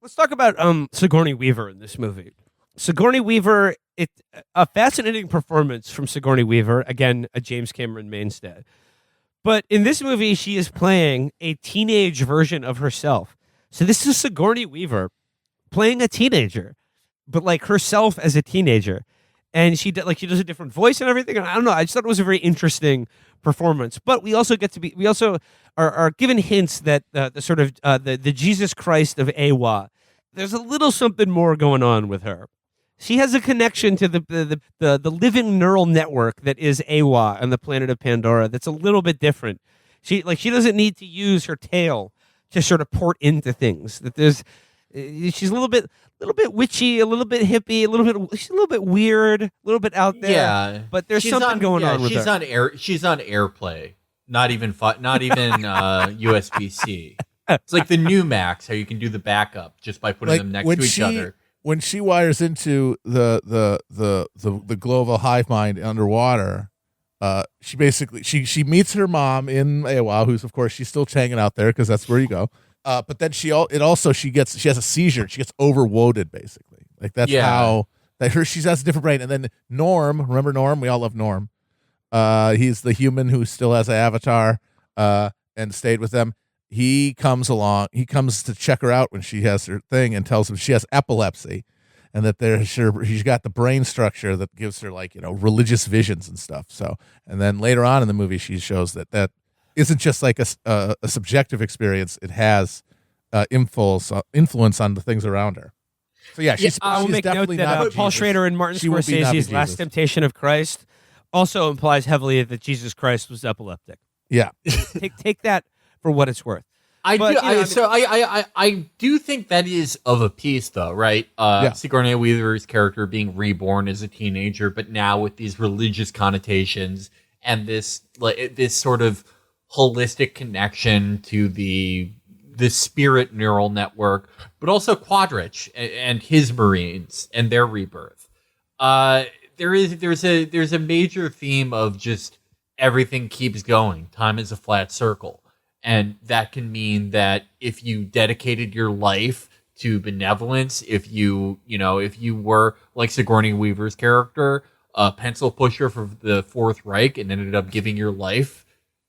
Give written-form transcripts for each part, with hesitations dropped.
Let's talk about Sigourney Weaver in this movie. Sigourney Weaver, a fascinating performance from Sigourney Weaver. Again, a James Cameron mainstay. But in this movie, she is playing a teenage version of herself. So this is Sigourney Weaver playing a teenager, but like herself as a teenager. And she does a different voice and everything. And I don't know. I just thought it was a very interesting performance. But we also are given hints that the sort of the Jesus Christ of Awa. There's a little something more going on with her. She has a connection to the living neural network that is Awa and the planet of Pandora. That's a little bit different. She doesn't need to use her tail to sort of port into things. She's a little bit witchy, a little bit hippie, she's a little bit weird, a little bit out there. Yeah, but there's something going on with her. She's on AirPlay, not even USB-C. It's like the new Macs, how you can do the backup just by putting them next to each other. When she wires into the global hive mind underwater, she basically she meets her mom in Awa, who's of course she's still hanging out there because that's where you go. But then she has a seizure. She gets overloaded basically. Like that's how she has a different brain. And then Norm, remember Norm? We all love Norm. He's the human who still has an avatar and stayed with them. He comes along. He comes to check her out when she has her thing and tells him she has epilepsy, and that she's got the brain structure that gives her religious visions and stuff. So, and then later on in the movie, she shows that isn't just like a subjective experience. It has influence on the things around her. So yeah, she's make definitely note that not Paul Jesus. Schrader and Martin She will be not Scorsese's be Last Jesus. Temptation of Christ also implies heavily that Jesus Christ was epileptic. Yeah. Take that for what it's worth. I do think that is of a piece, though, right? Sigourney Weaver's character being reborn as a teenager, but now with these religious connotations and this sort of holistic connection to the spirit neural network, but also Quadrich and his Marines and their rebirth. There's a major theme of just everything keeps going. Time is a flat circle. And that can mean that if you dedicated your life to benevolence, if you were like Sigourney Weaver's character, a pencil pusher for the Fourth Reich, and ended up giving your life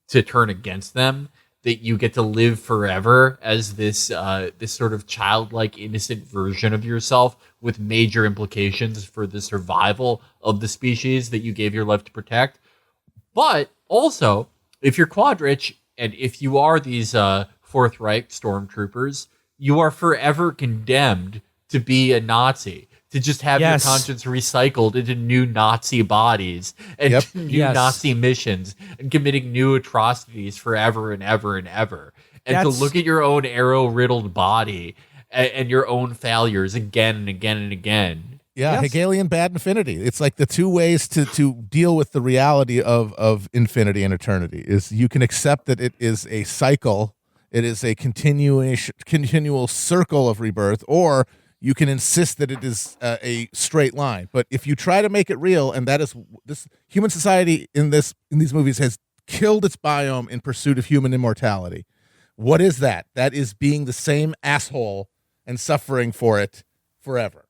to turn against them, that you get to live forever as this sort of childlike, innocent version of yourself with major implications for the survival of the species that you gave your life to protect. But also, if you're Quadrich, and if you are these Fourth Reich stormtroopers, you are forever condemned to be a Nazi, to just have your conscience recycled into new Nazi bodies and new Nazi missions and committing new atrocities forever and ever and ever. And to look at your own arrow-riddled body and your own failures again and again and again. Yeah, Hegelian bad infinity. It's like the two ways to deal with the reality of infinity and eternity is you can accept that it is a cycle, it is a continual circle of rebirth, or you can insist that it is a straight line. But if you try to make it real, and that is this human society in these movies has killed its biome in pursuit of human immortality. What is that? That is being the same asshole and suffering for it forever.